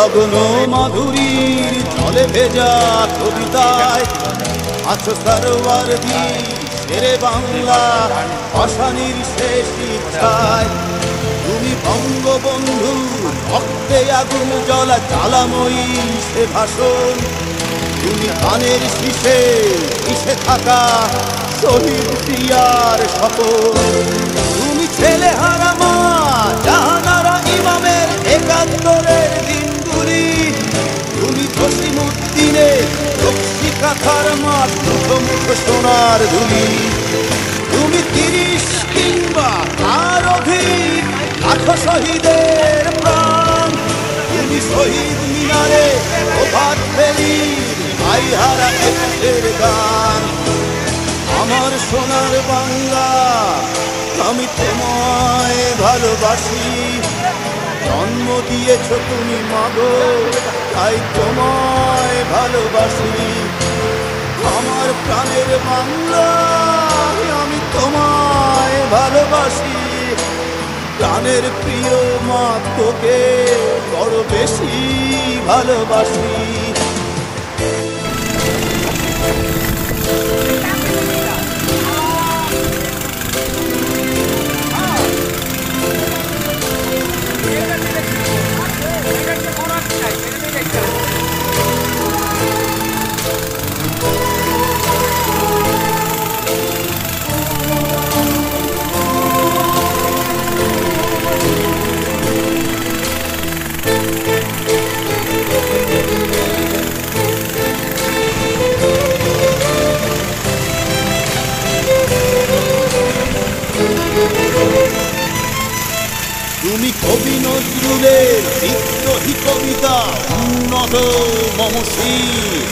গগন মাধুরীর জলে ভেজা কবিতায় আছো সরোয়ারদি শেরে বাংলা ভাষানির শেষ ইচ্ছায়। তুমি বঙ্গবন্ধু ভক্তে আগুন জ্বলা জ্বালাময়ী সে ভাষণ। তুমি কানের শীষে মিশে থাকা শহীদ প্রিয়ার শপথ। তুমি ছেলে হারা মা জাহানারা ইমামের একাত্তরের দিনগুলি। তুমি জসিমউদ্দিনের রক্সি কাঁথার মাঠ মুঠো মুঠো সোনার ধুলি। তুমি ৩০ কিংবা তার অধিক লাখো শহীদের প্রাণ। তুমি শহীদ মিনারে প্রভাত ফেরির আইহারা একুশের গান। আমার সোনার বাংলা আমি তোমায় ভালোবাসি। জন্ম দিয়েছ তুমি মাগো তাই তোমায় ভালোবাসি। আমার প্রাণের বাংলা আমি তোমায় ভালোবাসি। প্রাণের প্রিয় মা তোকে বড় বেশি ভালোবাসি। তুমি কবি নজরুলের বিদ্রোহী কবিতা উন্নত মমশীর।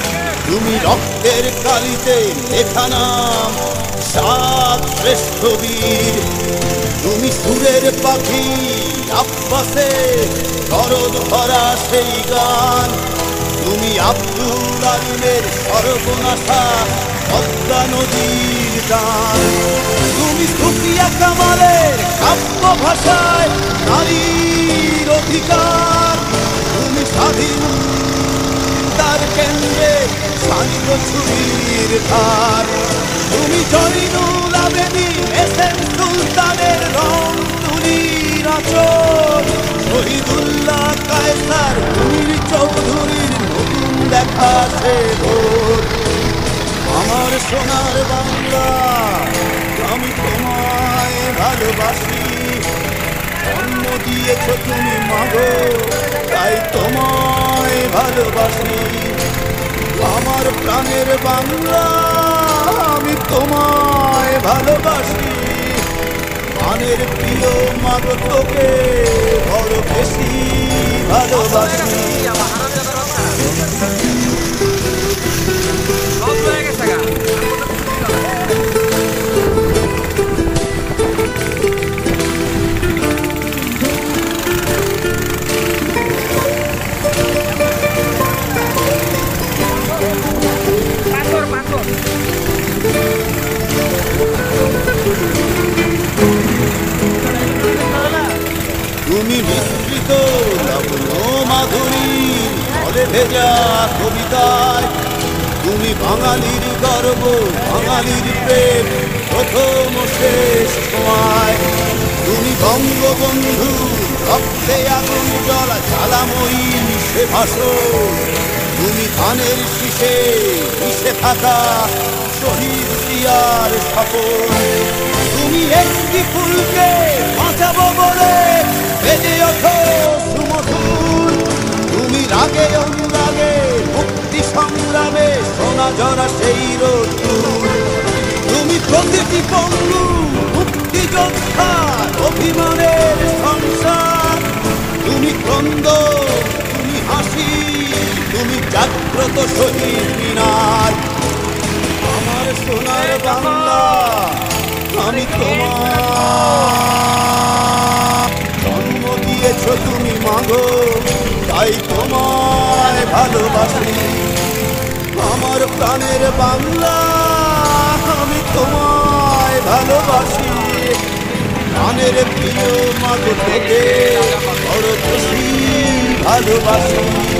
তুমি রক্তের কালিতে লেখা নাম সাত শ্রেষ্ঠ বীর। তুমি সুরের পাখি আব্বাসের দরদ ভরা সেই গান। তুমি আব্দুল আলিমের সর্বনাশা পদ্মা নদীর গান। তুমি সুফিয়া কামালের কাব্য ভাষায় নারীর অধিকার। তুমি স্বাধীনতার কেন্দ্রে শান্ত ছুরির ধার। তুমি জয়নুল আবেদীন এসএম সুলতানের রং তুলির আঁচল। শহীদুল্লাহ কায়সার মীর চৌধুরীর নতুন দেখা সে ভোর। আমার সোনার বাংলা আমি তোমায় ভালোবাসি। জন্ম দিয়েছ তুমি মাগো তাই তোমায় ভালোবাসি। আমার প্রাণের বাংলা আমি তোমায় ভালোবাসি। প্রাণের প্রিয় মাগো তোকে বড় বেশি ভালোবাসি। তুমি মিশ্রিত লবণ মাধুরীর জলে ভেজা কবিতায়। তুমি বাঙালির গর্ব বাঙালির প্রেম প্রথম শেষ সময়। তুমি বঙ্গবন্ধু রক্তে আগুন জ্বলা জ্বালাময়ী সে ভাষণ। তুমি ধানের শীষে মিশে থাকা শহীদ প্রিয়ার শপথ। তুমি একটি ফুলকে বাঁচাবো বলে বেজে ওঠো সুমধুর। তুমি রাগে অনুরাগে মুক্তি সংগ্রামে সোনা জরা সেই রোদ্দুর। তুমি প্রতিটি পঙ্গু মুক্তিযোদ্ধার অভিমানের সংসার। তুমি ক্রন্দ তুমি হাসি তুমি জাগ্রত শহীদ মিনার। আমার সোনার বাংলা আমি তোমার। জন্ম দিয়েছ তুমি মাগো তাই তোমায় ভালোবাসি। আমার প্রাণের বাংলা আমি তোমায় ভালোবাসি। প্রাণের প্রিয় মাগো তোকে বড় খুশি ভালোবাসি।